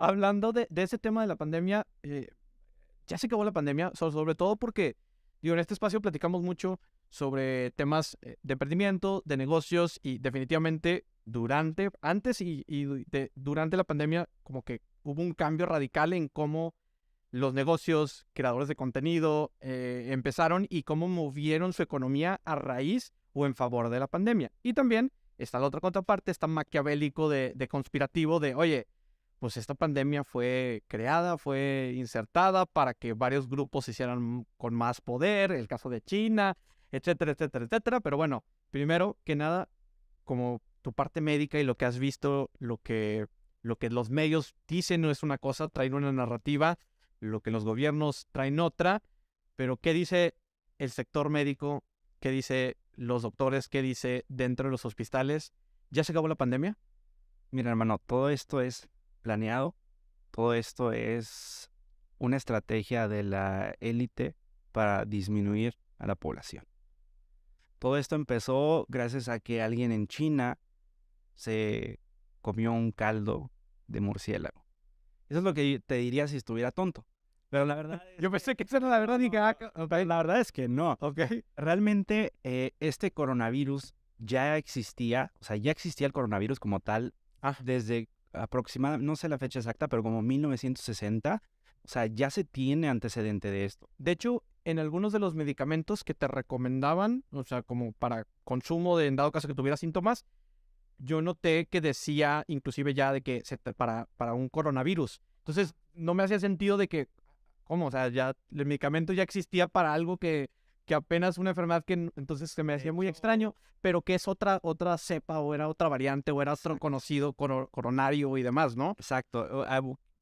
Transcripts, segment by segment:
hablando de ese tema de la pandemia, ya se acabó la pandemia, sobre todo porque, digo, en este espacio platicamos mucho sobre temas de emprendimiento, de negocios y definitivamente antes durante la pandemia, como que hubo un cambio radical en cómo los negocios, creadores de contenido, empezaron y cómo movieron su economía a raíz o en favor de la pandemia. Y también está la otra contraparte, está maquiavélico de conspirativo de, oye, pues esta pandemia fue creada, fue insertada para que varios grupos se hicieran con más poder, el caso de China, etcétera, etcétera, etcétera. Pero bueno, primero que nada, como tu parte médica y lo que has visto, lo que los medios dicen no es una cosa, traen una narrativa, lo que los gobiernos traen otra, pero ¿qué dice el sector médico? ¿Qué dice los doctores? ¿Qué dice dentro de los hospitales? ¿Ya se acabó la pandemia? Mira, hermano, todo esto es planeado, todo esto es una estrategia de la élite para disminuir a la población. Todo esto empezó gracias a que alguien en China se comió un caldo de murciélago. Eso es lo que te diría si estuviera tonto. Pero la verdad es Yo pensé que esa era la verdad y que, la verdad es que no. ok. Realmente este coronavirus ya existía, o sea, ya existía el coronavirus como tal desde aproximadamente, no sé la fecha exacta, pero como 1960. O sea, ya se tiene antecedente de esto. De hecho, en algunos de los medicamentos que te recomendaban, o sea, como para consumo en dado caso que tuviera síntomas, yo noté que decía inclusive ya de que para un coronavirus. Entonces, no me hacía sentido de que, ¿cómo? O sea, ya el medicamento ya existía para algo que apenas una enfermedad entonces se me hacía muy extraño, pero que es otra cepa o era otra variante o era otro conocido coronario y demás, ¿no? Exacto.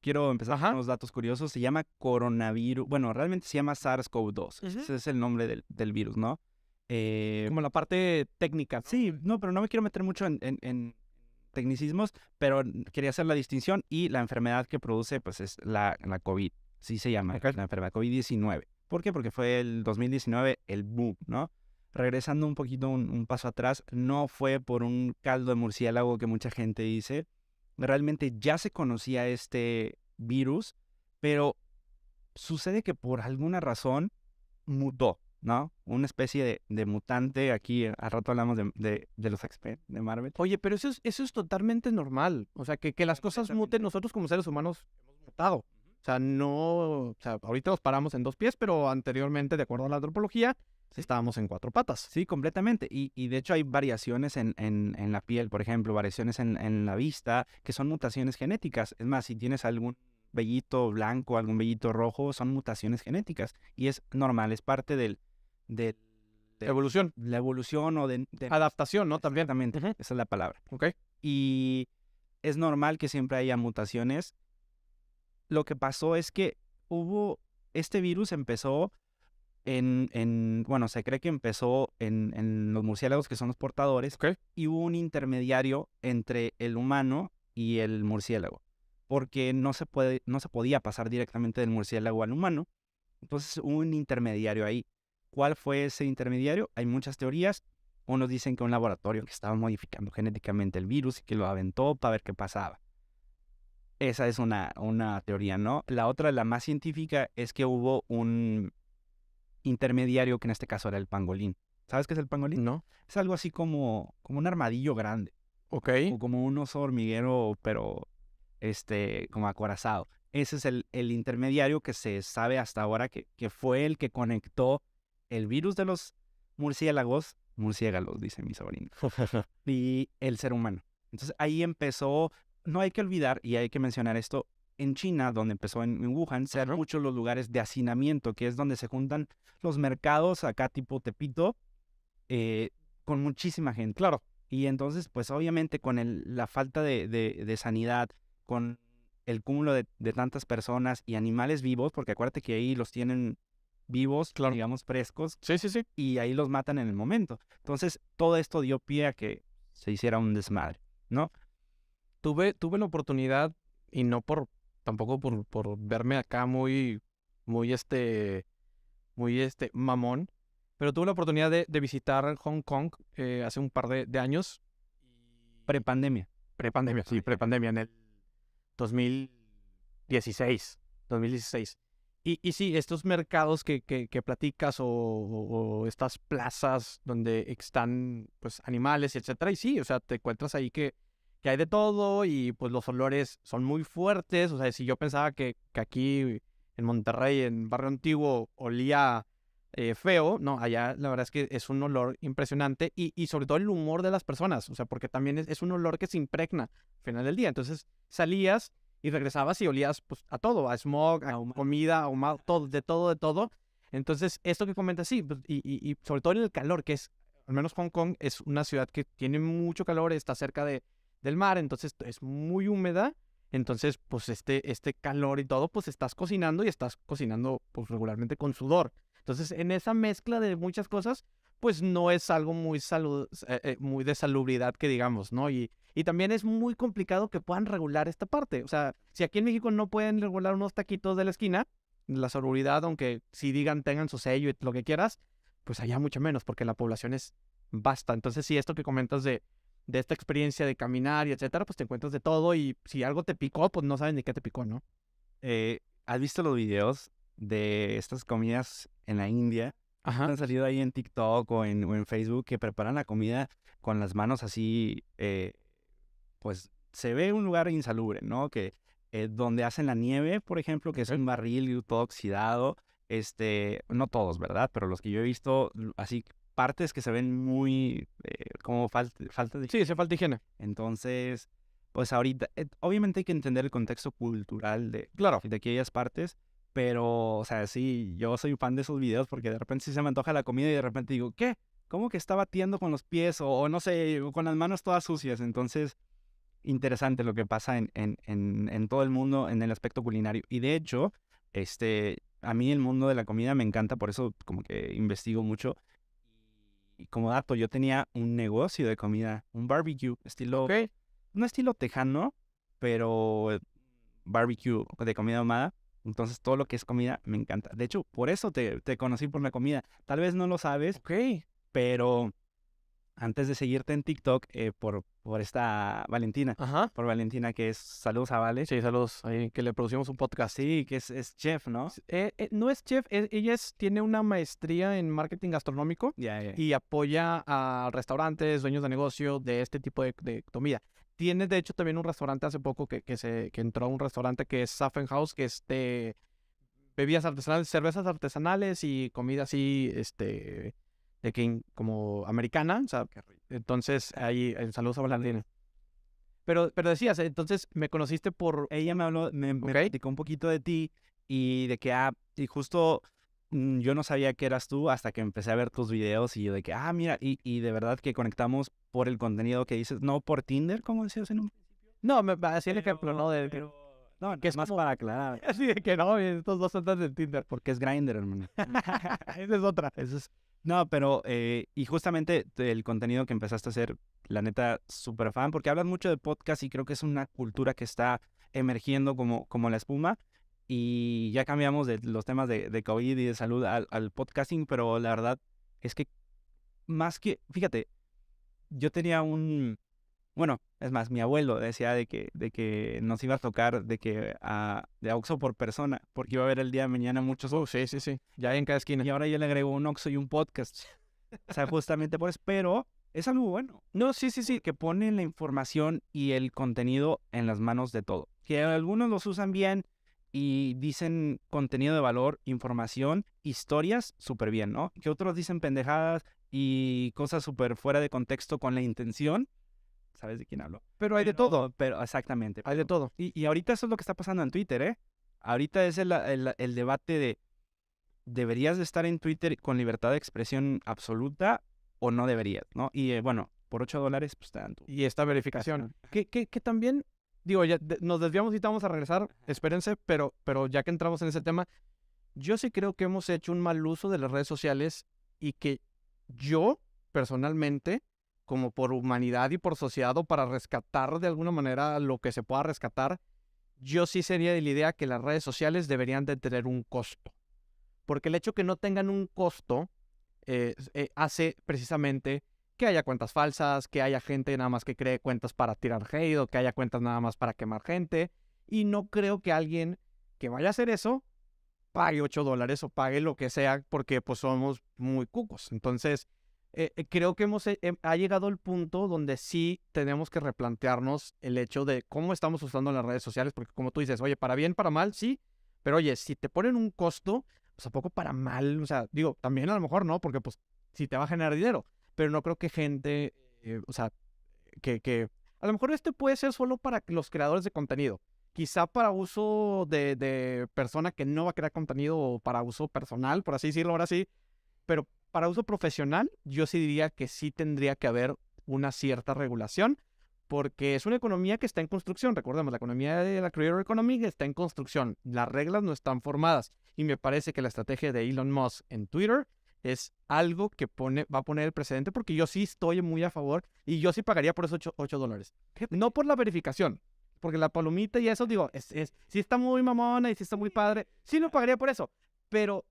Quiero empezar con unos datos curiosos. Se llama coronavirus. Bueno, realmente se llama SARS-CoV-2. Ese es el nombre del virus, ¿no? Como la parte técnica, ¿no? Sí, no, pero no me quiero meter mucho en tecnicismos, pero quería hacer la distinción y la enfermedad que produce, pues es la COVID. Sí se llama la enfermedad COVID-19. ¿Por qué? Porque fue el 2019 el boom, ¿no? Regresando un poquito, un paso atrás, no fue por un caldo de murciélago que mucha gente dice. Realmente ya se conocía este virus, pero sucede que por alguna razón mutó, ¿no? Una especie de mutante. Aquí al rato hablamos de los X-Men, de Marvel. Oye, pero eso es totalmente normal. O sea, que las cosas muten, nosotros como seres humanos hemos mutado. O sea, no, o sea, ahorita nos paramos en dos pies, pero anteriormente, de acuerdo a la antropología, estábamos en cuatro patas. Sí, completamente. Y de hecho hay variaciones en la piel, por ejemplo, variaciones en la vista, que son mutaciones genéticas. Es más, si tienes algún vellito blanco, algún vellito rojo, son mutaciones genéticas. Y es normal, es parte de Evolución. la evolución o de Adaptación, ¿no? También. Exactamente, esa es la palabra. Ok. Y es normal que siempre haya mutaciones. Lo que pasó es que este virus empezó bueno, se cree que empezó en los murciélagos, que son los portadores, y hubo un intermediario entre el humano y el murciélago, porque no se podía pasar directamente del murciélago al humano. Entonces hubo un intermediario ahí. ¿Cuál fue ese intermediario? Hay muchas teorías. Unos dicen que un laboratorio que estaba modificando genéticamente el virus y que lo aventó para ver qué pasaba. Esa es una teoría, ¿no? La otra, la más científica, es que hubo un intermediario que en este caso era el pangolín. ¿Sabes qué es el pangolín? No. Es algo así como un armadillo grande. Ok. O como un oso hormiguero, pero como acorazado. Ese es el intermediario que se sabe hasta ahora que fue el que conectó el virus de los murciélagos dice mi sobrino, y el ser humano. Entonces ahí empezó, no hay que olvidar, y hay que mencionar esto, en China, donde empezó en Wuhan, se dan muchos los lugares de hacinamiento, que es donde se juntan los mercados acá tipo Tepito, con muchísima gente. Claro. Y entonces, pues obviamente con la falta de sanidad, con el cúmulo de tantas personas y animales vivos, porque acuérdate que ahí los tienen vivos, Claro. digamos frescos, Sí, sí, sí. y ahí los matan en el momento. Entonces, todo esto dio pie a que se hiciera un desmadre, ¿no? Tuve la oportunidad, y no tampoco por verme acá muy mamón, pero tuve la oportunidad de visitar Hong Kong hace un par de años. Prepandemia. Prepandemia, sí, prepandemia, en el 2000, 2016. Y sí, estos mercados que platicas o estas plazas donde están pues animales, etcétera, y sí, o sea, te encuentras ahí que hay de todo y pues los olores son muy fuertes. O sea, si yo pensaba que aquí en Monterrey, en Barrio Antiguo, olía feo, no, allá la verdad es que es un olor impresionante y sobre todo el humor de las personas, o sea, porque también es un olor que se impregna al final del día. Entonces salías y regresabas y olías pues a todo, a smog, a comida, ahumado, todo, de todo, de todo. Entonces, esto que comentas, sí, pues, y sobre todo en el calor, que es, al menos Hong Kong es una ciudad que tiene mucho calor, está cerca del mar, entonces es muy húmeda. Entonces, pues este calor y todo, pues estás cocinando y estás cocinando pues regularmente con sudor. Entonces, en esa mezcla de muchas cosas, pues no es algo muy muy de salubridad que digamos, ¿no? Y también es muy complicado que puedan regular esta parte. O sea, si aquí en México no pueden regular unos taquitos de la esquina, la salubridad, aunque si digan tengan su sello y lo que quieras, pues allá mucho menos, porque la población es vasta. Entonces, sí, esto que comentas de esta experiencia de caminar y etcétera, pues te encuentras de todo y si algo te picó, pues no saben ni qué te picó, ¿no? ¿Has visto los videos de estas comidas en la India? Ajá. Han salido ahí en TikTok o en Facebook que preparan la comida con las manos así, pues se ve un lugar insalubre, ¿no? Que donde hacen la nieve, por ejemplo, que es un barril todo oxidado, no todos, ¿verdad? Pero los que yo he visto, así partes que se ven muy como falta de... Sí, hace falta higiene. Entonces, pues ahorita, obviamente hay que entender el contexto cultural Claro. de aquellas partes, pero, o sea, sí, yo soy fan de esos videos porque de repente sí se me antoja la comida y de repente digo, ¿qué? ¿Cómo que está batiendo con los pies o no sé, con las manos todas sucias? Entonces, interesante lo que pasa en todo el mundo en el aspecto culinario. Y de hecho, a mí el mundo de la comida me encanta, por eso como que investigo mucho. Y como dato, yo tenía un negocio de comida, un barbecue, Ok. no estilo tejano, pero barbecue de comida ahumada. Entonces todo lo que es comida me encanta. De hecho, por eso te conocí por la comida. Tal vez no lo sabes, Ok. pero antes de seguirte en TikTok, por esta Valentina, Ajá. por Valentina, que es, saludos a Vale. Sí, saludos. Ahí que le producimos un podcast. Sí, que es chef, ¿no? No es chef, ella tiene una maestría en marketing gastronómico Ya, y apoya a restaurantes, dueños de negocio de este tipo de comida. Tiene, de hecho, también un restaurante hace poco que entró a un restaurante que es Saffen House, que es de bebidas artesanales, cervezas artesanales y comida así, como americana. O sea, entonces ahí, saludos a Valentina. Pero decías, entonces me conociste por... Ella me habló, me Ok. platicó un poquito de ti y de que, y justo yo no sabía que eras tú hasta que empecé a ver tus videos y yo de que, mira, y de verdad que conectamos por el contenido que dices, no por Tinder, como decías en un principio. No, así el ejemplo, ¿no? No, que es más como... para aclarar. Así de que no, estos dos son de Tinder. Porque es Grindr, hermano. Esa es otra. No, pero, y justamente el contenido que empezaste a hacer, la neta, súper fan, porque hablas mucho de podcast y creo que es una cultura que está emergiendo como la espuma. Y ya cambiamos de los temas de COVID y de salud al podcasting, pero la verdad es que más que, fíjate, yo tenía bueno, es más, mi abuelo decía de que nos iba a tocar de Oxxo por persona, porque iba a haber el día de mañana muchos Oxxo. Sí. Ya hay en cada esquina. Y ahora yo le agrego un Oxxo y un podcast. O sea, justamente por eso, pero es algo bueno. No, sí. Que ponen la información y el contenido en las manos de todo. Que algunos los usan bien y dicen contenido de valor, información, historias, súper bien, ¿no? Que otros dicen pendejadas y cosas súper fuera de contexto con la intención. ¿Sabes de quién hablo? Pero hay de todo. Pero exactamente. Hay de todo. Y ahorita eso es lo que está pasando en Twitter, ¿eh? Ahorita es el debate de ¿deberías de estar en Twitter con libertad de expresión absoluta o no deberías, ¿no? Y bueno, por $8 pues te dan tu... Y esta verificación. Que también, digo, ya nos desviamos y vamos a regresar. Espérense, pero ya que entramos en ese tema, yo sí creo que hemos hecho un mal uso de las redes sociales y que yo, personalmente, como por humanidad y por sociedad o para rescatar de alguna manera lo que se pueda rescatar, yo sí sería de la idea que las redes sociales deberían de tener un costo. Porque el hecho que no tengan un costo hace precisamente que haya cuentas falsas, que haya gente nada más que cree cuentas para tirar hate o que haya cuentas nada más para quemar gente. Y no creo que alguien que vaya a hacer eso pague $8 o pague lo que sea porque pues somos muy cucos. Entonces, creo que ha llegado el punto donde sí tenemos que replantearnos el hecho de cómo estamos usando las redes sociales, porque como tú dices, oye, para bien, para mal, sí, pero oye, si te ponen un costo, pues a poco para mal, o sea, digo, también a lo mejor no, porque pues sí te va a generar dinero, pero no creo que gente, o sea, que a lo mejor puede ser solo para los creadores de contenido. Quizá para uso de persona que no va a crear contenido o para uso personal, por así decirlo, ahora sí. Pero para uso profesional, yo sí diría que sí tendría que haber una cierta regulación, porque es una economía que está en construcción. Recordemos, la economía de la creator economy está en construcción. Las reglas no están formadas. Y me parece que la estrategia de Elon Musk en Twitter es algo que va a poner el precedente, porque yo sí estoy muy a favor y yo sí pagaría por esos $8. No por la verificación, porque la palomita y eso, digo, sí está muy mamona y sí está muy padre. Sí lo pagaría por eso, pero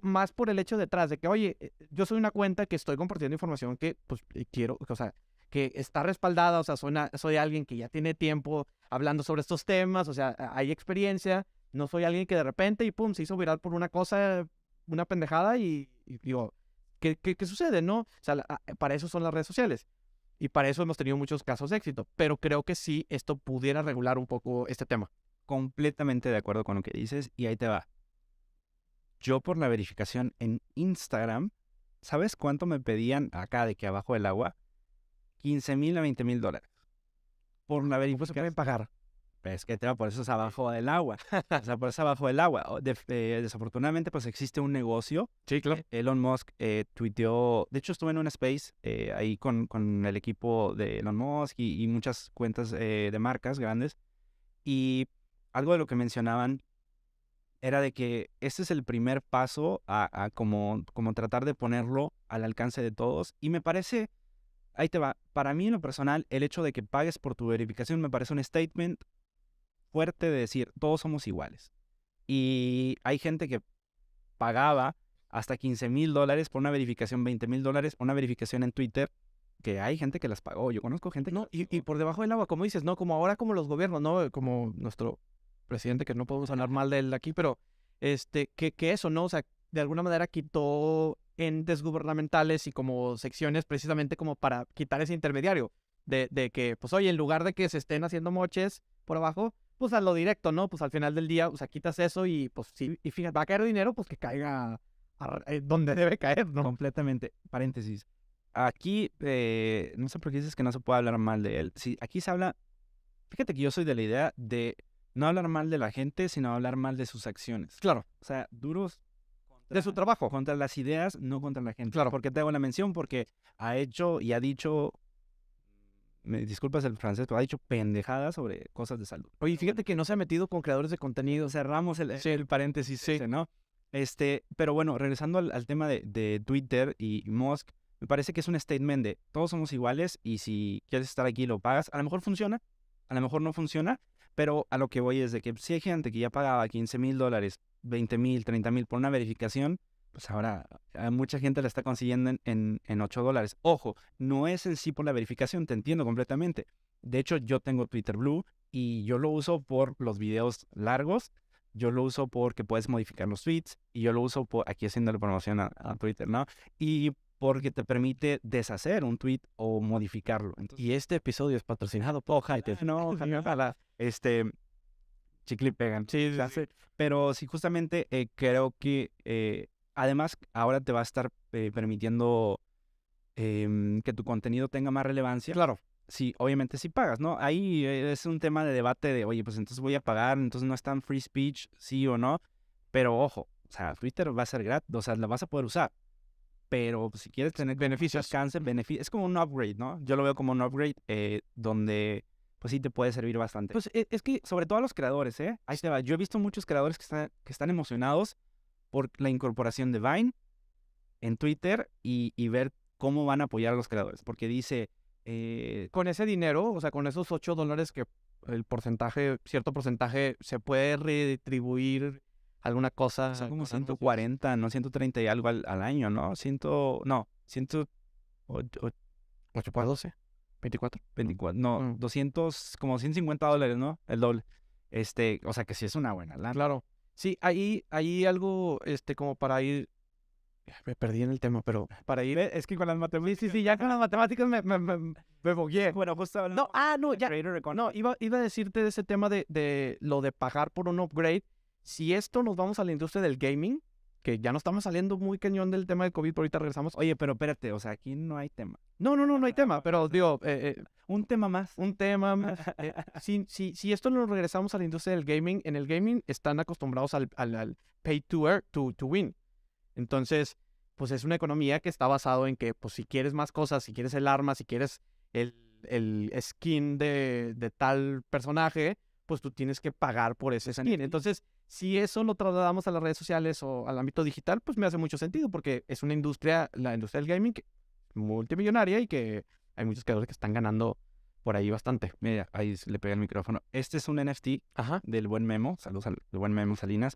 más por el hecho detrás de que, oye, yo soy una cuenta que estoy compartiendo información que, pues, quiero, o sea, que está respaldada, o sea, soy alguien que ya tiene tiempo hablando sobre estos temas, o sea, hay experiencia, no soy alguien que de repente y pum, se hizo viral por una cosa, una pendejada y digo, ¿qué sucede, no? O sea, para eso son las redes sociales. Y para eso hemos tenido muchos casos de éxito. Pero creo que sí, esto pudiera regular un poco este tema. Completamente de acuerdo con lo que dices y ahí te va. Yo por la verificación en Instagram, ¿sabes cuánto me pedían acá de que abajo del agua? 15,000 a 20,000 dólares. Por la ¿Cómo se verificación. pueden pagar? Es que por eso es abajo del agua. O sea, por eso abajo del agua. Desafortunadamente, pues existe un negocio. Sí, claro. Elon Musk tuiteó, de hecho estuve en un space ahí con el equipo de Elon Musk y muchas cuentas de marcas grandes. Y algo de lo que mencionaban era de que este es el primer paso a como tratar de ponerlo al alcance de todos. Y me parece, ahí te va, para mí en lo personal, el hecho de que pagues por tu verificación me parece un statement fuerte de decir, todos somos iguales. Y hay gente que pagaba hasta 15,000 dólares por una verificación, 20,000 dólares por una verificación en Twitter, que hay gente que las pagó. Yo conozco gente que No, y por debajo del agua, como dices, ¿no? Como ahora, como los gobiernos, ¿no? Como nuestro presidente, que no podemos hablar mal de él aquí, pero que eso, ¿no? O sea, de alguna manera quitó entes gubernamentales y como secciones precisamente como para quitar ese intermediario. De que, pues, oye, en lugar de que se estén haciendo moches por abajo, pues a lo directo, ¿no? Pues al final del día, o sea, quitas eso y pues sí, y fíjate, va a caer dinero, pues que caiga donde debe caer, ¿no? completamente, paréntesis. Aquí, no sé por qué dices que no se puede hablar mal de él. Sí, aquí se habla, fíjate que yo soy de la idea de no hablar mal de la gente, sino hablar mal de sus acciones. Claro, O sea, duros de su trabajo. contra las ideas, no contra la gente. Claro. ¿Por qué te hago la mención? Porque ha hecho y ha dicho, me disculpas el francés, pero ha dicho pendejadas sobre cosas de salud. Oye, fíjate que no se ha metido con creadores de contenido. Cerramos Sí, el paréntesis, sí. ¿no? Pero bueno, regresando al tema de Twitter y Musk, me parece que es un statement de todos somos iguales y si quieres estar aquí lo pagas. A lo mejor funciona, a lo mejor no funciona, pero a lo que voy es de que si hay gente que ya pagaba 15,000 dólares, 20,000, 30,000 por una verificación, pues ahora a mucha gente la está consiguiendo en $8. Ojo, no es en sí por la verificación, te entiendo completamente. De hecho, yo tengo Twitter Blue y yo lo uso por los videos largos. Yo lo uso porque puedes modificar los tweets y yo lo uso aquí haciéndole promoción a Twitter, ¿no? Y porque te permite deshacer un tweet o modificarlo. Entonces, Y este episodio es patrocinado por Hype. no, ojalá. Chicle y pegan. Sí, sí, sí. Pero sí, justamente creo que además ahora te va a estar permitiendo que tu contenido tenga más relevancia. Claro. Sí, obviamente sí pagas, ¿no? Ahí es un tema de debate de, oye, pues entonces voy a pagar, entonces no es tan free speech, sí o no. Pero ojo, o sea, Twitter va a ser gratis, o sea, la vas a poder usar. Pero pues, si quieres tener beneficios, es como un upgrade, ¿no? Yo lo veo como un upgrade donde pues sí te puede servir bastante. Pues es que sobre todo a los creadores, ahí te va. Yo he visto muchos creadores que están emocionados por la incorporación de Vine en Twitter y ver cómo van a apoyar a los creadores. Porque dice, con ese dinero, o sea, con esos $8 que el porcentaje, cierto porcentaje, se puede redistribuir alguna cosa. son como 140, no 130 y algo al año, ¿no? 8 por 12, 24. 24, no, 200, como $150, ¿no? El doble. O sea, que sí es una buena lana. Claro. Sí, ahí algo, como para ir, me perdí en el tema, pero para ir, Es que con las matemáticas... sí, ya con las matemáticas me bogué. Bueno, justo hablando Ya, Creator Economy. no, iba a decirte de ese tema de lo de pagar por un upgrade. Si esto nos vamos a la industria del gaming, que ya no estamos saliendo muy cañón del tema del COVID, pero ahorita regresamos. Oye, pero espérate, o sea, aquí no hay tema. No hay tema, pero digo, Un tema más. un tema. Si esto nos regresamos a la industria del gaming, en el gaming están acostumbrados al pay to earn, to win. Entonces, pues es una economía que está basado en que, pues si quieres más cosas, si quieres el arma, si quieres el skin de tal personaje, pues tú tienes que pagar por ese skin. Entonces, si eso lo trasladamos a las redes sociales o al ámbito digital, pues me hace mucho sentido porque es una industria, la industria del gaming, multimillonaria y que hay muchos creadores que están ganando por ahí bastante. Mira, ahí le pegué el micrófono. Este es un NFT Ajá. del buen Memo. Saludos al buen Memo Salinas.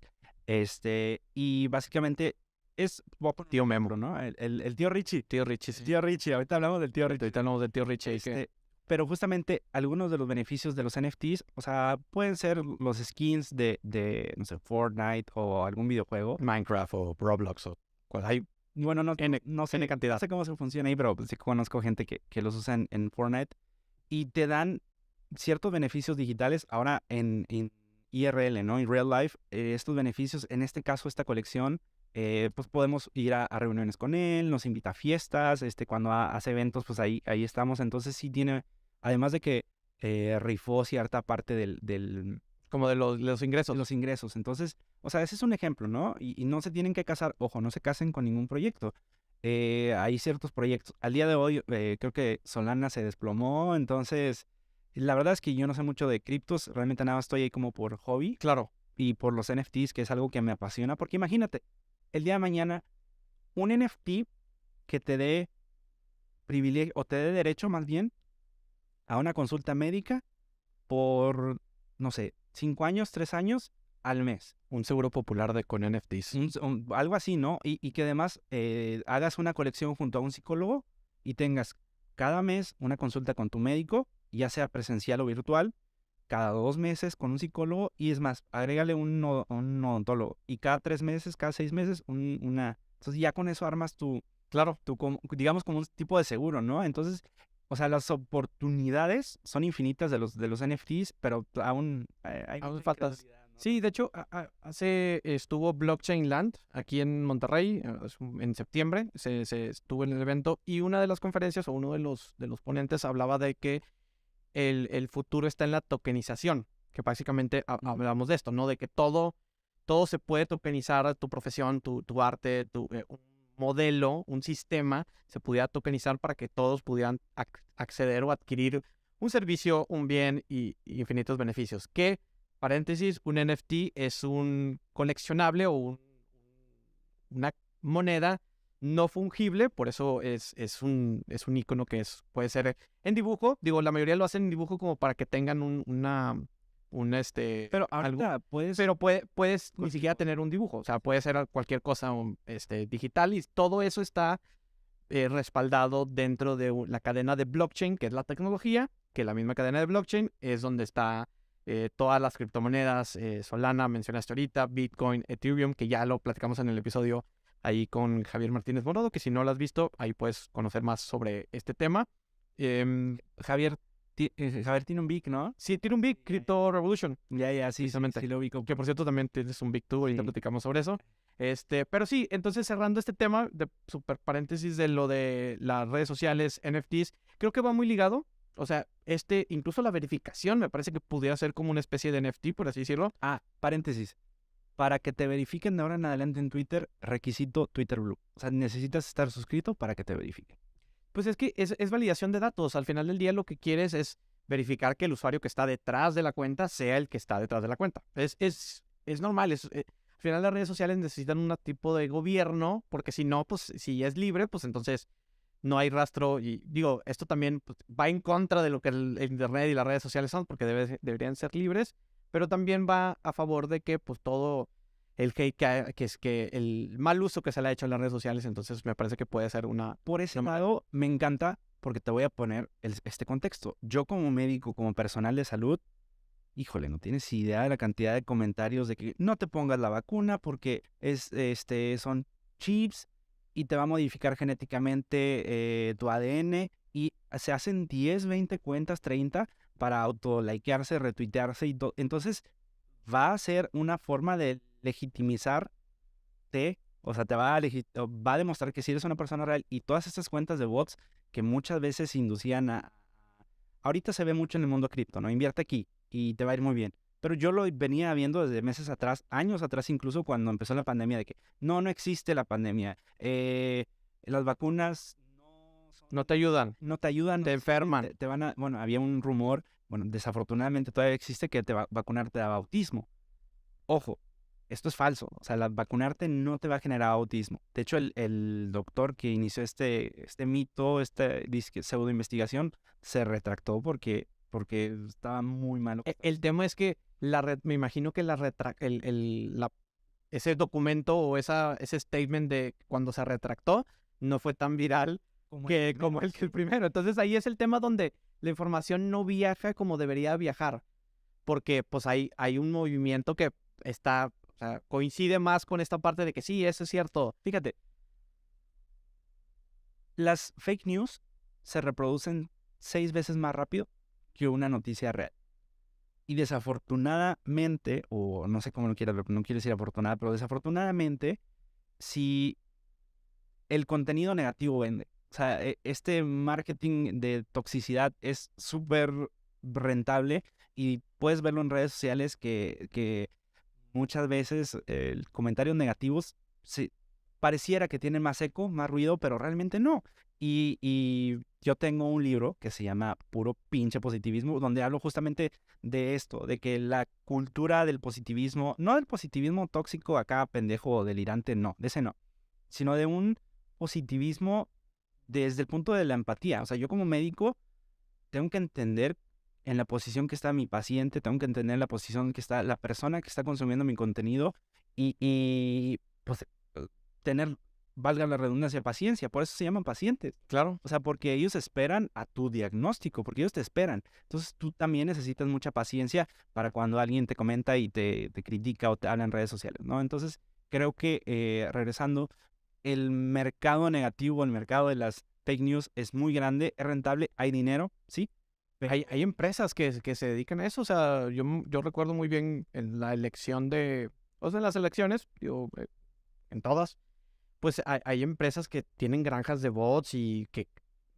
Y básicamente es... Tío Memo, ¿no? El tío Richie. Tío Richie, sí. Tío Richie. Ahorita hablamos del tío Richie. Ahorita hablamos del tío Richie. Pero justamente algunos de los beneficios de los NFTs, o sea, pueden ser los skins de no sé, Fortnite o algún videojuego. Minecraft o Roblox o cual hay. Bueno, no sé, N cantidad. No sé cómo se funciona ahí, pero sí conozco gente que los usa en Fortnite y te dan ciertos beneficios digitales ahora en IRL, ¿no? En real life, estos beneficios, en este caso, esta colección, pues podemos ir a reuniones con él, nos invita a fiestas, cuando hace eventos, pues ahí estamos. Entonces sí tiene, además de que rifó cierta parte del como de los ingresos. De los ingresos. Entonces, o sea, ese es un ejemplo, ¿no? Y no se tienen que casar, ojo, no se casen con ningún proyecto. Hay ciertos proyectos. Al día de hoy, creo que Solana se desplomó, entonces, la verdad es que yo no sé mucho de criptos, realmente nada más estoy ahí como por hobby. Claro. Y por los NFTs, que es algo que me apasiona, porque imagínate, el día de mañana, un NFT que te dé privilegio, o te dé derecho más bien, a una consulta médica por, no sé, 5 años, 3 años al mes. Un seguro popular con NFTs. Algo así, ¿no? Y que además hagas una colección junto a un psicólogo y tengas cada mes una consulta con tu médico, ya sea presencial o virtual, cada 2 meses con un psicólogo y es más, agrégale un odontólogo y cada 3 meses, cada 6 meses una... Entonces ya con eso armas claro, digamos como un tipo de seguro, ¿no? Entonces, o sea, las oportunidades son infinitas de los NFTs, pero aún hay falta. ¿No? Sí, de hecho, estuvo Blockchain Land aquí en Monterrey en septiembre, se estuvo en el evento y una de las conferencias o uno de los ponentes hablaba de que el futuro está en la tokenización, que básicamente hablamos de esto, ¿no? De que todo se puede tokenizar, tu profesión, tu arte, un modelo, un sistema, se pudiera tokenizar para que todos pudieran acceder o adquirir un servicio, un bien y infinitos beneficios. Que, paréntesis, un NFT es un coleccionable o una moneda no fungible, por eso es un icono que puede ser en dibujo. Digo, la mayoría lo hacen en dibujo como para que tengan pero ahorita puedes ni siquiera tener un dibujo, o sea, puede ser cualquier cosa digital y todo eso está respaldado dentro de la cadena de blockchain, que es la tecnología, que la misma cadena de blockchain es donde está todas las criptomonedas, Solana, mencionaste ahorita, Bitcoin, Ethereum, que ya lo platicamos en el episodio ahí con Javier Martínez Morodo, que si no lo has visto, ahí puedes conocer más sobre este tema. Javier tiene un Big, ¿no? Sí, tiene un Big, Crypto Revolution. Ya, sí, sí lo ubico. Que por cierto también tienes un Big tú, ahorita platicamos sobre eso. Pero sí, entonces cerrando este tema, de super paréntesis de lo de las redes sociales, NFTs, creo que va muy ligado. O sea, incluso la verificación me parece que pudiera ser como una especie de NFT, por así decirlo. Paréntesis. Para que te verifiquen de ahora en adelante en Twitter, requisito Twitter Blue. O sea, necesitas estar suscrito para que te verifiquen. Pues es que es validación de datos. Al final del día lo que quieres es verificar que el usuario que está detrás de la cuenta sea el que está detrás de la cuenta. Es normal. Al final las redes sociales necesitan un tipo de gobierno, porque si no, pues si es libre, pues entonces no hay rastro. Y digo, esto también pues, va en contra de lo que el Internet y las redes sociales son, porque deberían ser libres, pero también va a favor de que pues todo el hate que el mal uso que se le ha hecho en las redes sociales, entonces me parece que puede ser una... Por ese lado, me encanta, porque te voy a poner este contexto. Yo como médico, como personal de salud, híjole, no tienes idea de la cantidad de comentarios de que no te pongas la vacuna porque son chips y te va a modificar genéticamente tu ADN, y se hacen 10, 20 cuentas, 30 para autolikearse, retuitearse, y entonces va a ser una forma de legitimizarte, o sea, va a demostrar que sí eres una persona real, y todas estas cuentas de bots que muchas veces inducían ahorita se ve mucho en el mundo cripto, ¿no? Invierte aquí y te va a ir muy bien. Pero yo lo venía viendo desde meses atrás, años atrás, incluso cuando empezó la pandemia, de que no existe la pandemia. Las vacunas No te ayudan, no te ayudan, te enferman. te van a, bueno, había un rumor, bueno, desafortunadamente todavía existe, que vacunar te da autismo. Ojo, esto es falso. O sea, vacunarte no te va a generar autismo. De hecho, el doctor que inició este mito, pseudo investigación, se retractó porque estaba muy malo. El tema es que me imagino que ese documento o ese statement de cuando se retractó no fue tan viral como el primero. Entonces ahí es el tema donde la información no viaja como debería viajar, porque pues hay un movimiento que está, o sea, coincide más con esta parte de que sí, eso es cierto. Fíjate, las fake news se reproducen 6 veces más rápido que una noticia real. Y desafortunadamente, o no sé cómo lo quieras ver, no quiero decir afortunada, pero desafortunadamente, si el contenido negativo vende, o sea, este marketing de toxicidad es súper rentable, y puedes verlo en redes sociales que muchas veces comentarios negativos pareciera que tienen más eco, más ruido, pero realmente no. Y yo tengo un libro que se llama Puro Pinche Positivismo, donde hablo justamente de esto, de que la cultura del positivismo, no del positivismo tóxico acá, pendejo o delirante, no, de ese no, sino de un positivismo desde el punto de la empatía. O sea, yo como médico tengo que entender en la posición que está mi paciente, tengo que entender la posición que está la persona que está consumiendo mi contenido, y pues tener, valga la redundancia, paciencia. Por eso se llaman pacientes. Claro. O sea, porque ellos esperan a tu diagnóstico, porque ellos te esperan. Entonces tú también necesitas mucha paciencia para cuando alguien te comenta y te critica o te habla en redes sociales, ¿no? Entonces creo que, regresando, el mercado negativo, el mercado de las fake news es muy grande, es rentable, hay dinero, ¿sí? Hay empresas que se dedican a eso. O sea, yo recuerdo muy bien en la elección o sea, en las elecciones, digo, en todas, pues hay empresas que tienen granjas de bots y que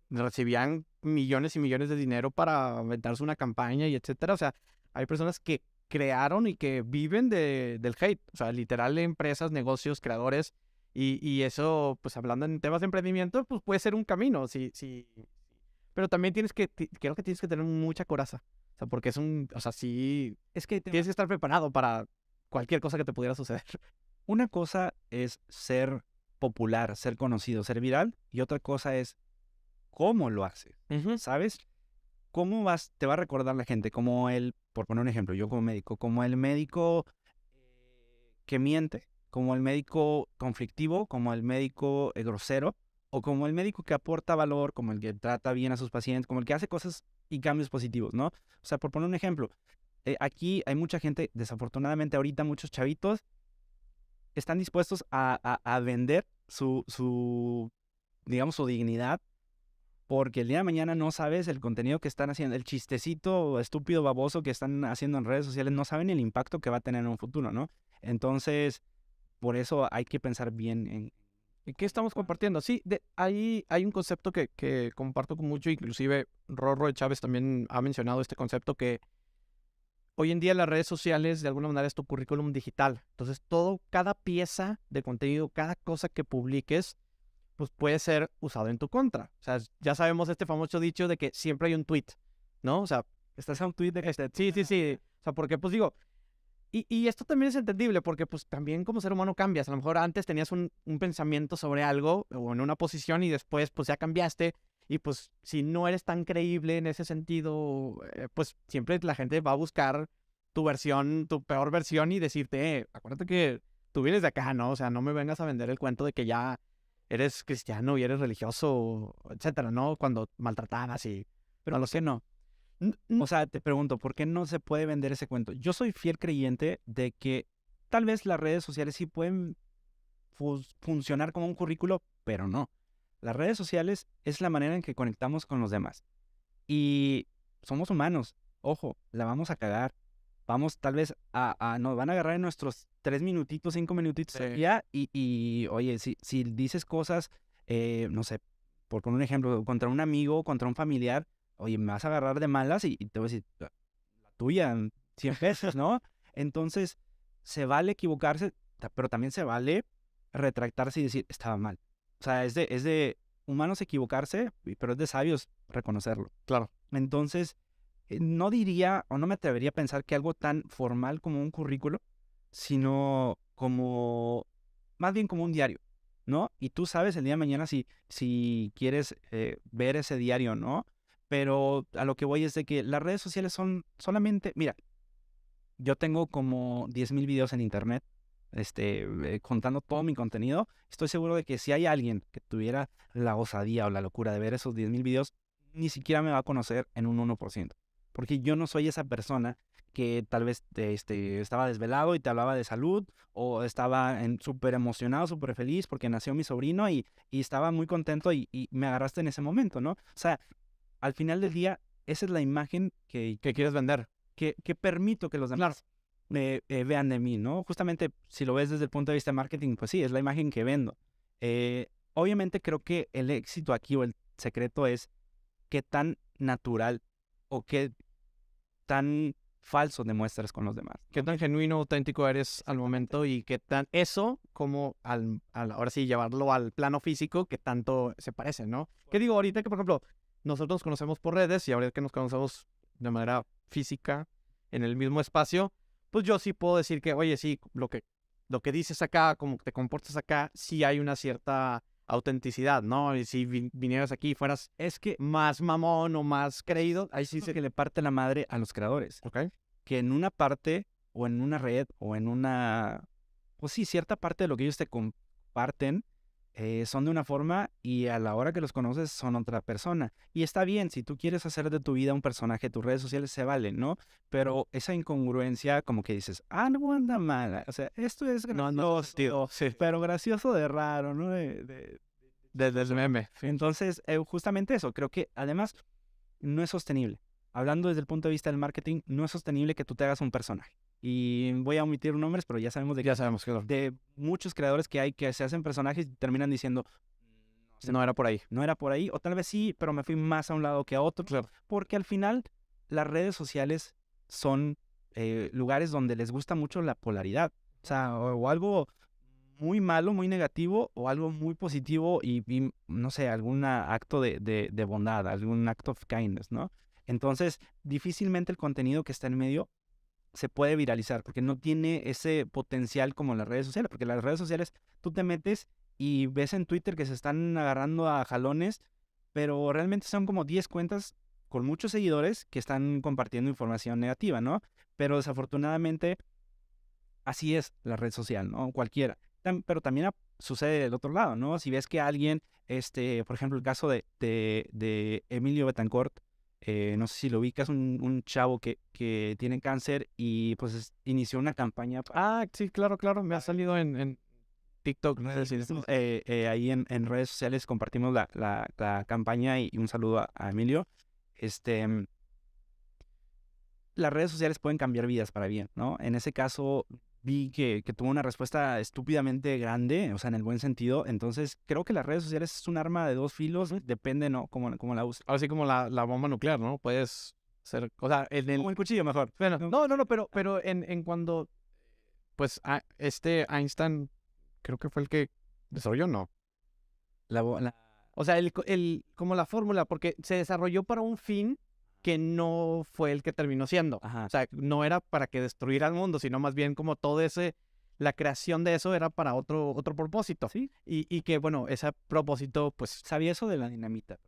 recibían millones y millones de dinero para aventarse una campaña y etcétera. O sea, hay personas que crearon y que viven del hate. O sea, literal, empresas, negocios, creadores. Y eso, pues hablando en temas de emprendimiento, pues puede ser un camino. Sí. Pero también creo que tienes que tener mucha coraza. O sea, porque o sea, sí, es que tienes que estar preparado para cualquier cosa que te pudiera suceder. Una cosa es ser popular, ser conocido, ser viral, y otra cosa es cómo lo haces, ¿sabes? ¿Cómo te va a recordar la gente? Como por poner un ejemplo, yo como médico, como el médico que miente, como el médico conflictivo, como el médico grosero, o como el médico que aporta valor, como el que trata bien a sus pacientes, como el que hace cosas y cambios positivos, ¿no? O sea, por poner un ejemplo, aquí hay mucha gente, desafortunadamente ahorita muchos chavitos están dispuestos a vender digamos, su dignidad, porque el día de mañana no sabes el contenido que están haciendo, el chistecito estúpido, baboso que están haciendo en redes sociales, no saben el impacto que va a tener en un futuro, ¿no? Entonces, por eso hay que pensar bien en... ¿Y qué estamos compartiendo? Sí, hay un concepto que comparto con mucho, inclusive Rorro de Chávez también ha mencionado este concepto, que hoy en día las redes sociales de alguna manera es tu currículum digital. Entonces cada pieza de contenido, cada cosa que publiques, pues puede ser usado en tu contra. O sea, ya sabemos este famoso dicho de que siempre hay un tweet, ¿no? O sea, estás a un tweet de... Sí. O sea, porque pues digo, y esto también es entendible porque pues también como ser humano cambias. A lo mejor antes tenías un pensamiento sobre algo o en una posición y después pues ya cambiaste. Y pues si no eres tan creíble en ese sentido, pues siempre la gente va a buscar tu peor versión y decirte, acuérdate que tú vienes de acá, ¿no? O sea, no me vengas a vender el cuento de que ya eres cristiano y eres religioso, etcétera, ¿no? Cuando maltratabas y... Pero no lo sé, no. O sea, te pregunto, ¿por qué no se puede vender ese cuento? Yo soy fiel creyente de que tal vez las redes sociales sí pueden funcionar como un currículo, pero no. Las redes sociales es la manera en que conectamos con los demás. Y somos humanos, ojo, la vamos a cagar. Vamos tal vez nos van a agarrar en nuestros 3 minutitos, 5 minutitos al Sí. día oye, si dices cosas, no sé, por poner un ejemplo, contra un amigo, contra un familiar, oye, me vas a agarrar de malas y te voy a decir, la tuya, 100 veces, ¿no? Entonces, se vale equivocarse, pero también se vale retractarse y decir, estaba mal. O sea, es de humanos equivocarse, pero es de sabios reconocerlo. Claro. Entonces, no diría o no me atrevería a pensar que algo tan formal como un currículo, sino como, más bien como un diario, ¿no? Y tú sabes el día de mañana si quieres ver ese diario, ¿no? Pero a lo que voy es de que las redes sociales son solamente, mira, yo tengo como 10,000 videos en internet, contando todo mi contenido. Estoy seguro de que si hay alguien que tuviera la osadía o la locura de ver esos 10,000 videos, ni siquiera me va a conocer en un 1%. Porque yo no soy esa persona que tal vez estaba desvelado y te hablaba de salud, o estaba súper emocionado, súper feliz porque nació mi sobrino y estaba muy contento y me agarraste en ese momento, ¿no? O sea, al final del día, esa es la imagen ¿Qué quieres vender? que permito que los demás vean de mí, ¿no? Justamente, si lo ves desde el punto de vista de marketing, pues sí, es la imagen que vendo. Obviamente creo que el éxito aquí o el secreto es qué tan natural o qué tan falso demuestras con los demás. ¿Qué tan genuino, auténtico eres al momento y qué tan eso, como ahora sí llevarlo al plano físico, que tanto se parece, ¿no? ¿Qué digo ahorita que, por ejemplo, nosotros nos conocemos por redes y ahora que nos conocemos de manera física en el mismo espacio, pues yo sí puedo decir que, oye, sí, lo que dices acá, como te comportas acá, sí hay una cierta autenticidad, ¿no? Y si vinieras aquí y fueras Es que más mamón o más creído, ahí sí es lo que le parte la madre a los creadores. ¿ok? Que en una parte o en una red o en una, pues sí, cierta parte de lo que ellos te comparten son de una forma y a la hora que los conoces son otra persona. Y está bien, si tú quieres hacer de tu vida un personaje, tus redes sociales se valen, ¿no? Pero esa incongruencia como que dices, no anda mala. O sea, esto es No, gracioso, sí. pero gracioso de raro, ¿no? Desde el meme. Entonces, justamente eso, creo que además no es sostenible. Hablando desde el punto de vista del marketing, no es sostenible que tú te hagas un personaje. Y voy a omitir nombres, pero ya sabemos Ya sabemos que de muchos creadores que hay que se hacen personajes y terminan diciendo, no era por ahí. no era por ahí, o tal vez sí, pero me fui más a un lado que a otro. Claro. Porque al final las redes sociales son lugares donde les gusta mucho la polaridad. O sea, o algo muy malo, muy negativo, o algo muy positivo y no sé, algún acto de bondad, algún acto of kindness, ¿no? Entonces, difícilmente el contenido que está en medio se puede viralizar porque no tiene ese potencial como las redes sociales, porque las redes sociales tú te metes y ves en Twitter que se están agarrando a jalones, pero realmente son como 10 cuentas con muchos seguidores que están compartiendo información negativa, ¿no? Pero desafortunadamente así es la red social, ¿no? Cualquiera. Pero también sucede del otro lado, ¿no? Si ves que alguien, por ejemplo, el caso de Emilio Betancourt, no sé si lo ubicas, un chavo que tiene cáncer y pues inició una campaña. Sí, claro. Me ha salido en TikTok, redes Ahí en redes sociales compartimos la campaña y un saludo a Emilio. Las redes sociales pueden cambiar vidas para bien, ¿no? En ese caso vi que tuvo una respuesta estúpidamente grande, o sea, en el buen sentido. Entonces, creo que las redes sociales es un arma de dos filos, depende, ¿no? Cómo la uses. Así como la bomba nuclear, ¿no? Puedes ser, o sea, Como el cuchillo mejor. bueno, no, pero en cuando, pues, Einstein, creo que fue el que desarrolló, ¿no? O sea, como la fórmula, porque se desarrolló para un fin que no fue el que terminó siendo. Ajá. O sea, no era para que destruyera el mundo, sino más bien como la creación de eso era para otro propósito. Sí. Y que, bueno, ese propósito, pues... Sabía eso de la dinamita.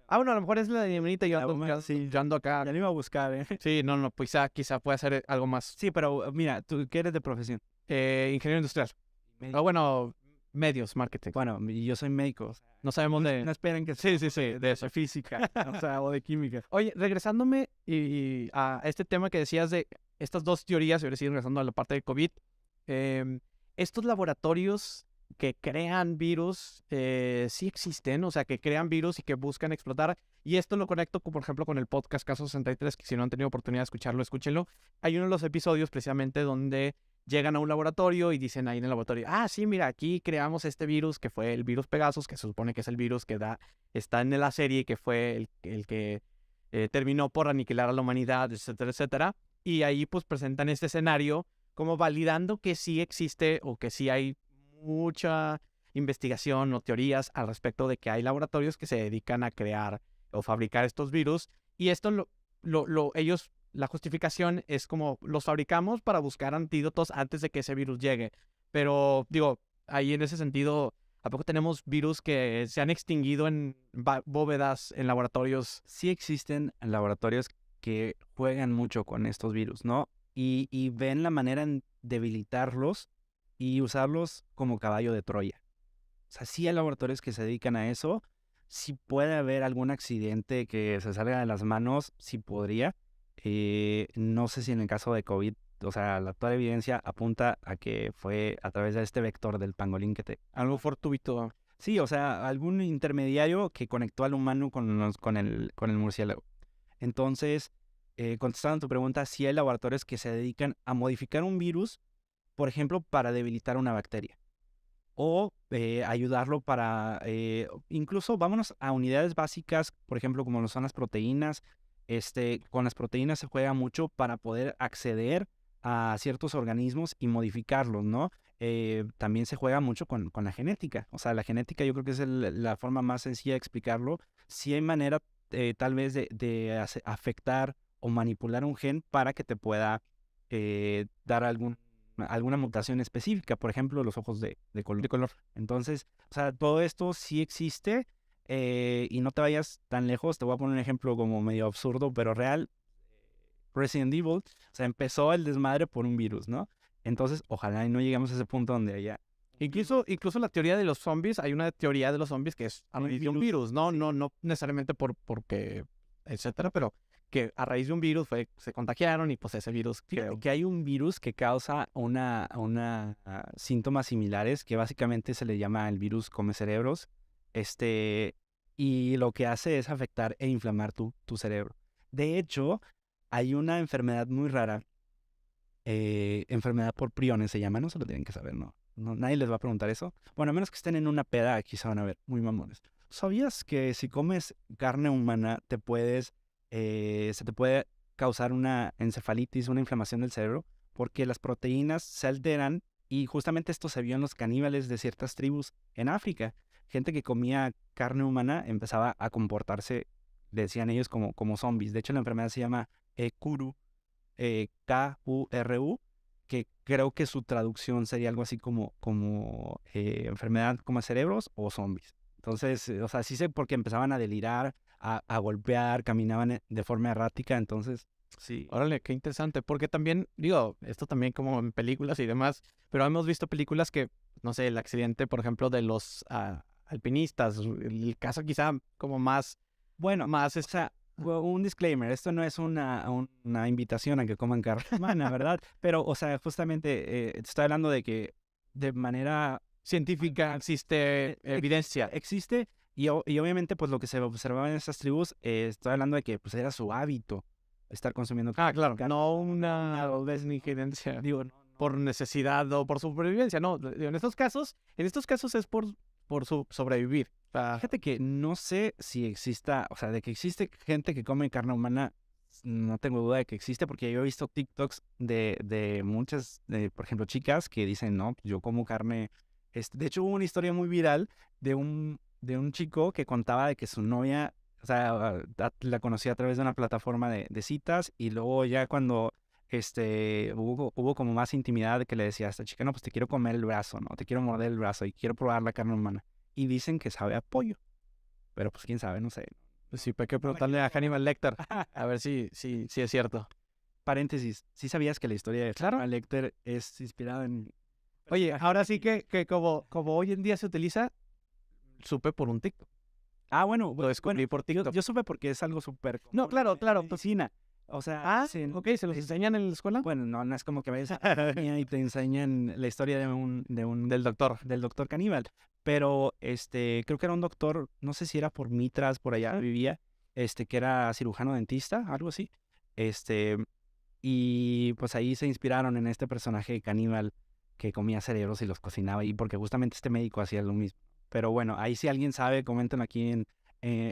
bueno, a lo mejor es la dinamita y yo ando acá. Ya lo iba a buscar, ¿eh? Sí, no, pues quizá pueda ser algo más. Sí, pero mira, ¿tú qué eres de profesión? Ingeniero industrial. Bueno, medios, marketing. Bueno, yo soy médico. O sea, No sabemos de... no esperen que Sí, de eso. física, o sea, o de química. Oye, regresándome y a este tema que decías de estas dos teorías, y ahora sí regresando a la parte de COVID, estos laboratorios que crean virus sí existen, o sea, que crean virus y que buscan explotar. Y esto lo conecto, por ejemplo, con el podcast Caso 63, que si no han tenido oportunidad de escucharlo, escúchenlo. Hay uno de los episodios precisamente donde llegan a un laboratorio y dicen ahí en el laboratorio, sí, mira, aquí creamos este virus que fue el virus Pegasus, que se supone que es el virus que está en la serie, que fue el que terminó por aniquilar a la humanidad, etcétera, etcétera. Y ahí pues presentan este escenario como validando que sí existe o que sí hay mucha investigación o teorías al respecto de que hay laboratorios que se dedican a crear o fabricar estos virus. Y esto ellos, la justificación es como los fabricamos para buscar antídotos antes de que ese virus llegue. Pero digo, ahí en ese sentido, ¿a poco tenemos virus que se han extinguido en bóvedas, en laboratorios? Sí existen laboratorios que juegan mucho con estos virus, ¿no? Y ven la manera en debilitarlos y usarlos como caballo de Troya. O sea, sí hay laboratorios que se dedican a eso. Si puede haber algún accidente que se salga de las manos, sí podría. No sé si en el caso de COVID, o sea, la actual evidencia apunta a que fue a través de este vector del pangolín Algo fortuito. Sí, o sea, algún intermediario que conectó al humano con el murciélago. Entonces, contestando a tu pregunta, sí hay laboratorios que se dedican a modificar un virus, por ejemplo, para debilitar una bacteria. O ayudarlo para, incluso vámonos a unidades básicas, por ejemplo, como lo son las proteínas. Con las proteínas se juega mucho para poder acceder a ciertos organismos y modificarlos, ¿no? También se juega mucho con la genética. O sea, la genética yo creo que es la forma más sencilla de explicarlo. Sí hay manera tal vez de afectar o manipular un gen para que te pueda dar alguna mutación específica, por ejemplo, los ojos de color. Entonces, o sea, todo esto sí existe y no te vayas tan lejos. Te voy a poner un ejemplo como medio absurdo, pero real. Resident Evil, o sea, empezó el desmadre por un virus, ¿no? Entonces, ojalá y no lleguemos a ese punto donde haya... Incluso la teoría de los zombies, hay una teoría de los zombies que es a raíz de un virus, ¿no? No necesariamente porque, etcétera, pero que a raíz de un virus se contagiaron y pues ese virus... Que hay un virus que causa síntomas similares, que básicamente se le llama el virus come cerebros, y lo que hace es afectar e inflamar tu cerebro. De hecho, hay una enfermedad muy rara, enfermedad por priones se llama, no se lo tienen que saber, ¿no? Nadie les va a preguntar eso. Bueno, a menos que estén en una peda, aquí se van a ver muy mamones. ¿Sabías que si comes carne humana se te puede causar una encefalitis, una inflamación del cerebro? Porque las proteínas se alteran y justamente esto se vio en los caníbales de ciertas tribus en África. Gente que comía carne humana empezaba a comportarse, decían ellos, como zombies. De hecho, la enfermedad se llama Kuru, Kuru, que creo que su traducción sería algo así como enfermedad como cerebros o zombies. Entonces, o sea, sí sé porque empezaban a delirar, a golpear, caminaban de forma errática, entonces, sí. Órale, qué interesante, porque también, digo, esto también como en películas y demás, pero hemos visto películas que, no sé, el accidente, por ejemplo, de los alpinistas, el caso quizá como más... Bueno, o sea, un disclaimer, esto no es una invitación a que coman carne humana, ¿verdad? Pero, o sea, justamente te estoy hablando de que de manera científica existe evidencia. Existe y obviamente pues lo que se observaba en estas tribus, estoy hablando de que pues era su hábito estar consumiendo carne. Claro, no una negligencia, digo, por necesidad o por supervivencia, no, en estos casos es por sobrevivir. Fíjate que no sé si exista, o sea, de que existe gente que come carne humana, no tengo duda de que existe, porque yo he visto TikToks de muchas, por ejemplo, chicas que dicen, no, yo como carne. De hecho, hubo una historia muy viral de un chico que contaba de que su novia, o sea, la conocía a través de una plataforma de citas, y luego ya cuando hubo como más intimidad, de que le decía a esta chica, no, pues te quiero comer el brazo, ¿no? Te quiero morder el brazo y quiero probar la carne humana. Y dicen que sabe a pollo. Pero pues quién sabe, no sé. Pues sí, hay que preguntarle a Hannibal Lecter a ver si es cierto. Paréntesis, ¿sí sabías que la historia de Hannibal Lecter es inspirada en Oye, ahora sí que como hoy en día se utiliza, supe por un TikTok. Ah, bueno, Lo descubrí por TikTok. yo supe porque es algo súper común No, claro, en claro. medicina. O sea, Ah, ok, ¿se los enseñan en la escuela? bueno, no es como que vayas a la línea y te enseñan la historia Del doctor. del doctor caníbal. Pero creo que era un doctor, no sé si era por Mitras, por allá vivía, que era cirujano dentista, algo así. Y pues ahí se inspiraron en este personaje caníbal que comía cerebros y los cocinaba, y porque justamente este médico hacía lo mismo. Pero bueno, ahí si alguien sabe, comenten aquí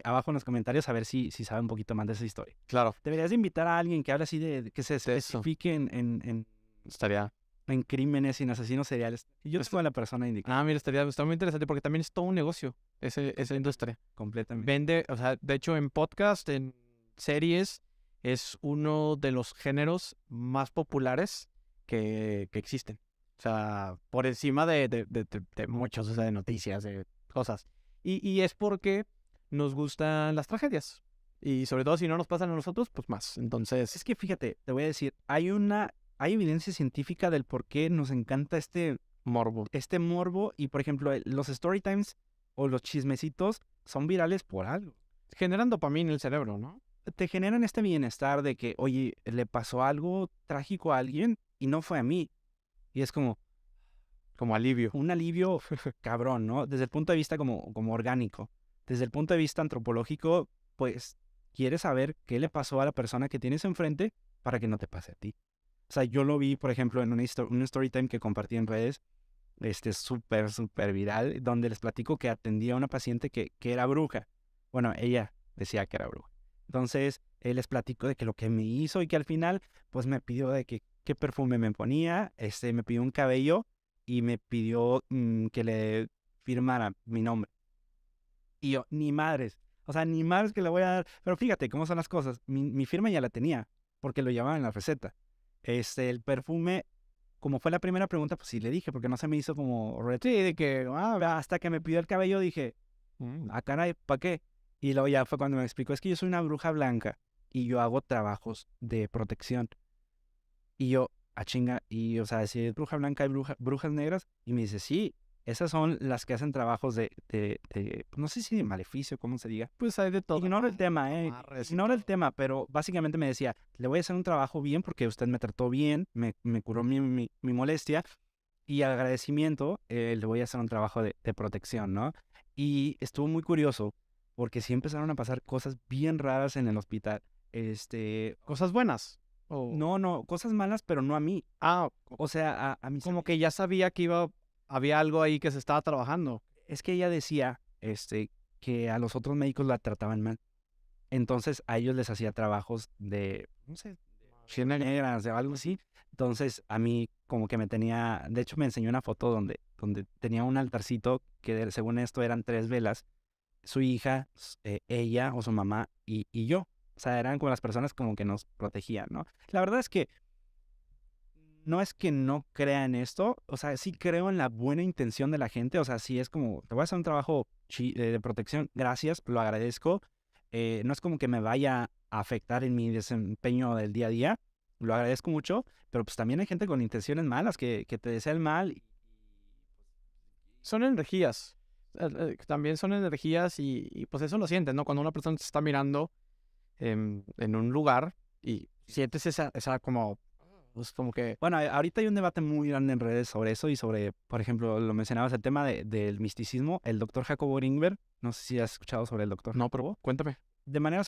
abajo en los comentarios a ver si sabe un poquito más de esa historia. Claro. Deberías de invitar a alguien que hable así que se De eso. especifique Estaría. en crímenes y en asesinos seriales. Y yo soy la persona indicada. Ah, mira, está muy interesante porque también es todo un negocio esa industria. Completamente. Vende, o sea, de hecho en podcast, en series, es uno de los géneros más populares que existen. O sea, por encima de muchos, o sea, de noticias, de cosas. Y es porque nos gustan las tragedias. Y sobre todo si no nos pasan a nosotros, pues más. Entonces, Es que fíjate, te voy a decir, hay evidencia científica del por qué nos encanta morbo. este morbo, y por ejemplo, los story times o los chismecitos son virales por algo. Generan dopamina en el cerebro, ¿no? Te generan este bienestar de que, oye, le pasó algo trágico a alguien y no fue a mí. Y es como Como alivio. un alivio cabrón, ¿no? Desde el punto de vista como orgánico. Desde el punto de vista antropológico, pues quieres saber qué le pasó a la persona que tienes enfrente para que no te pase a ti. O sea, yo lo vi, por ejemplo, en un story time que compartí en redes, súper viral, donde les platico que atendía a una paciente que era bruja. Bueno, ella decía que era bruja. Entonces, les platico de que lo que me hizo y que al final, pues me pidió de que qué perfume me ponía, me pidió un cabello y me pidió que le firmara mi nombre. Y yo, ni madres. O sea, ni madres que le voy a dar. Pero fíjate cómo son las cosas. Mi firma ya la tenía, porque lo llevaba en la receta. El perfume, como fue la primera pregunta, pues sí le dije, porque no se me hizo como Sí, de que, hasta que me pidió el cabello dije, caray, ¿para qué? Y luego ya fue cuando me explicó, es que yo soy una bruja blanca y yo hago trabajos de protección. Y yo, chinga, y o sea, si es bruja blanca, hay brujas negras. Y me dice, sí, esas son las que hacen trabajos no sé si de maleficio, cómo se diga. pues hay de todo. Ignora el tema, Amarres y ignora el todo. tema, pero básicamente me decía, le voy a hacer un trabajo bien porque usted me trató bien, me curó mi molestia, y agradecimiento, le voy a hacer un trabajo de protección, ¿no? Y estuvo muy curioso porque sí empezaron a pasar cosas bien raras en el hospital. Cosas buenas. No, cosas malas, pero no a mí. Ah, O sea, a mí como que ya sabía que había algo ahí que se estaba trabajando. es que ella decía, que a los otros médicos la trataban mal. Entonces a ellos les hacía trabajos de, no sé, negras o algo así. Entonces a mí como que me tenía, de hecho me enseñó una foto donde tenía un altarcito que según esto eran 3 velas, su hija, ella o su mamá y yo. O sea, eran como las personas como que nos protegían, ¿no? La verdad es que no es que no crea en esto, o sea, sí creo en la buena intención de la gente, o sea, sí es como, te voy a hacer un trabajo de protección, gracias, lo agradezco. No es como que me vaya a afectar en mi desempeño del día a día, lo agradezco mucho, pero pues también hay gente con intenciones malas que te desea el mal. Son energías. También son energías y pues eso lo sientes, ¿no? Cuando una persona te está mirando en un lugar y sientes esa como, pues como que... Bueno, ahorita hay un debate muy grande en redes sobre eso y sobre, por ejemplo, lo mencionabas, el tema del misticismo, el doctor Jacobo Greenberg, no sé si has escuchado sobre el doctor. No, pero cuéntame. De manera